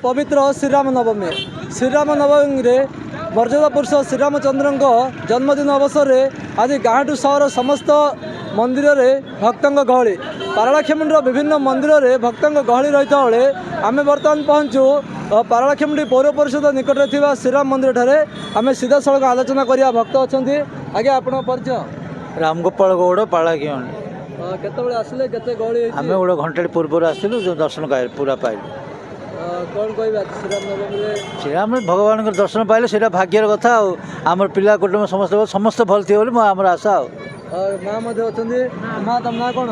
पवित्र श्रीराम नवमी रे मर्यादा पुरुष श्रीरामचंद्र जन्मदिन अवसर में आज गाँव टू सहर समस्त मंदिर रे भक्तों गहली पारलाखेमुंडी विभिन्न मंदिर रे भक्तों गहली रही बेले आम बर्तमान पहुँचु पारलाखेमुंडी पौर परिषद निकट में थी श्रीराम मंदिर ठारे आम सीधा सड़क आलोचना करिया भक्त अच्छा आगे आपण परिचय रामगोपाल गौड़ पारलाखेमुंडी केतबेले आसिले केते गहली आम गोटे घंटे पूर्व आसलु जो दर्शन पूरा पाइलु कौन कहबा श्रीराम नवमी रे श्रीराम भगवान दर्शन पाइले से भाग्यर कथा आमर पिला कुटुंब समस्त समस्त भल थी आमर आशा माँ माँ तम ना कौन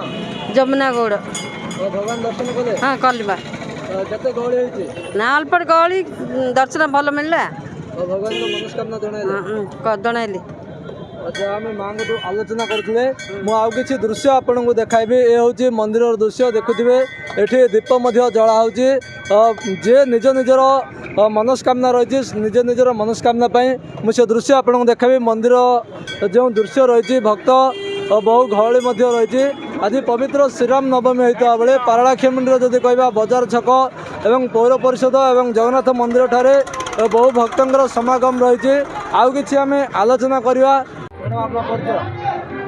जमुना गौड़ भगवान दर्शन कले हाँ कलिबा केते गहली होइछि ना अल्प गहली दर्शन भल मिलला भगवान को मनस्कामना जनाइली अच्छा आम माँ को आलोचना करुले मुझे दृश्य आपन को देखाइबी ये हूँ मंदिर दृश्य देखुवे ये दीप जला जे निज निजर मनस्कामना रही निज निजर मनस्कामना मुझे दृश्य आपन को देखाबी मंदिर जो दृश्य रही भक्त बहु गहली रही आज पवित्र श्रीराम नवमी होता बेले पारलाखेमुंडी जदि कहवा बजार छक एवं पौर परिषद एवं जगन्नाथ मंदिर ठारे बहु भक्तों समागम रही आउ कि आम आलोचना करवा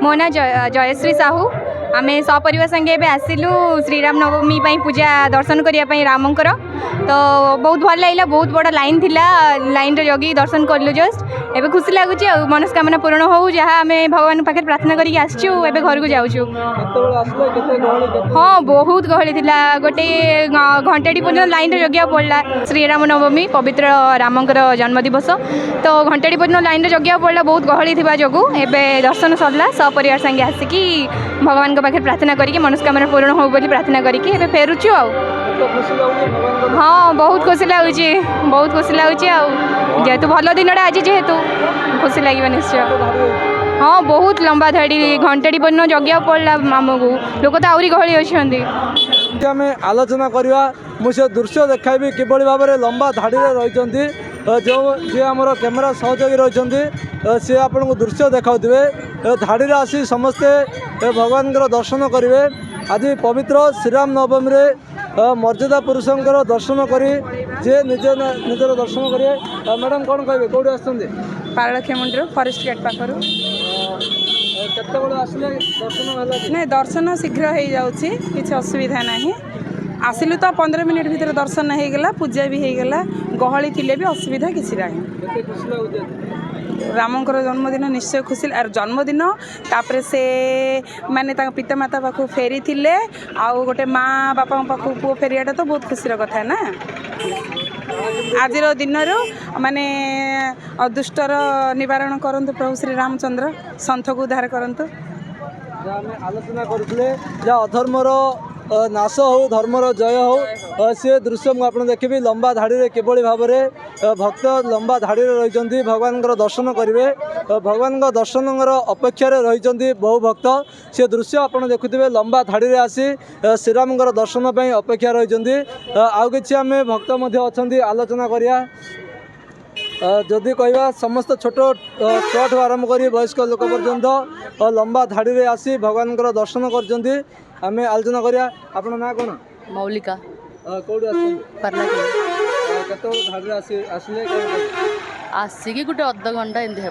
मो ना जयश्री साहू आम सपरिवार संगे आसिलु श्रीराम नवमी पूजा दर्शन करने रामंकर तो बहुत भल लगे बहुत बड़ा लाइन थिला लाइन रे जगी दर्शन करलु जस्ट एबे खुशी लगुच मनस्कामना पूर्ण हो जहाँ आम भगवान पाखे प्रार्थना करके आसचु एबे घर को जाऊँ हाँ बहुत गहली थिला गोटे घंटाटी पर्यटन लाइन रे जगिया पड़ला श्रीराम नवमी पवित्र रामंकर जन्मदिवस तो घंटाटी पर्यटन लाइन रे जगिया पड़ला बहुत गहली थिबा जोगु एबे दर्शन सरला सपरिवार संगे आसिकी भगवान पाखे प्रार्थना करके मनस्कामना पूर्ण हो बोली प्रार्थना करके एबे फेरुचु हाँ बहुत खुशी लगुच बहुत खुशी लगुच जेहेतु भल दिन आज जेहेतु खुशी लगे निश्चय हाँ बहुत लंबा धाड़ी घंटाटी पर्यटन जगिया पड़ला आमको लोक तो आहरी गहली अच्छा आम आलोचना करवा मुझे दृश्य देखाबी किभली भाव में लंबा धाड़ी रही जो जी आम कैमेरा सहयोगी रही सी आपन को दृश्य देखाऊे धाड़ी आसी समस्ते भगवान दर्शन करेंगे आज पवित्र श्रीराम नवमी रे मर्यादा पुरुषंकर दर्शन करी जे निजर दर्शन करेंगे मैडम कौन कहे कौटी आसते पारलाखेमुंडी फॉरेस्ट गेट पाखर नहीं दर्शन शीघ्र हो जाऊँगी किसी असुविधा नहीं आसिलु तो 15 मिनट भीतर दर्शन हो गला पूजा भी हो गला गहली थिले भी असुविधा किसी नहीं रामंकर जन्मदिन निश्चय खुशी आर जन्मदिन तापर से माने पिता माता पाखु फेरी थिले आउ गोटे माँ बापा पाखु पुओ फेरियाटा तो बहुत खुशी कथा है ना आज दिन माने दुष्टर निवारण करंतु प्रभु श्री रामचंद्र संथ को उद्धार करंतु आलोचना करथिले अधर्मर नाश हो धर्मर जय हो सी दृश्य मुझे देखी लंबा धाड़ी रे किभली भाव में भक्त लंबा धाड़ी रही भगवान दर्शन करेंगे भगवान दर्शन अपेक्षा रही बहु भक्त सी दृश्य आपड़ देखुवे लंबा धाड़ी रे आसी श्रीराम दर्शन अपेक्षा रही आउ कि आम भक्त अच्छा आलोचना करिया जदि कहवा समस्त छोट छुआठू आरंभ कर वयस्क लोक पर्यंत लंबा धाड़ी रे आसी भगवान दर्शन कर आम आलोचना करिया आपन ना कौन मौलिका कौटी आसले आसिकी गोटे अध घंटा एमती हे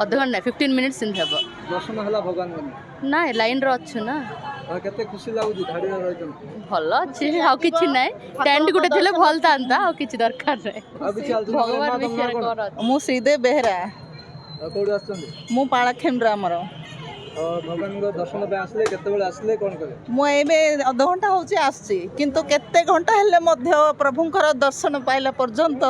अध घंटा 15 मिनिट्स एमती हे दर्शन है भगवान ना लाइन रो अच्छु ना केते खुशी लागुची धाड़ी रही भल अच्छे आउ किछि नै टेंट गुटे थिले भल तांता आउ किछि दरकार नै भगवान विषय कर मु श्रीदेव बेहरा कौटी आसछन मु पारलाखेमुंडी आमर भगवान दर्शन आसले केतेबेले आसले कौन करे मु एबे अध घंटा होची आसछि किंतु केते घंटा हेले मध्य प्रभुंकर दर्शन पाइला पर्यंत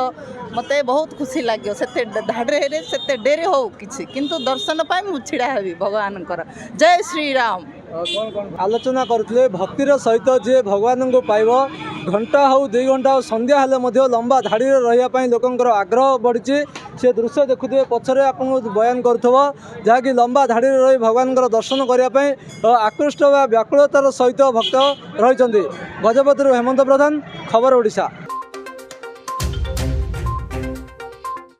मते बहुत खुशी लाग्यो सेते धाड़े रे सेते डेरी हो किछि किंतु दर्शन पाइ मु छिड़ा हेबी भगवानकर जय श्री राम आलोचना करते भक्तिर सहित जे भगवान को पाइब घंटा हो 2 घंटा हो संध्या हेले लंबा धाड़ी रही लोकंर आग्रह बढ़ी से दृश्य देखुए पछरे आप बयान करुव जहाँकि लंबा धाड़ी रही भगवान दर्शन करने आकृष्ट व्याकुलतार सहित भक्त रही गजपति हेमंत प्रधान खबर ओडिशा।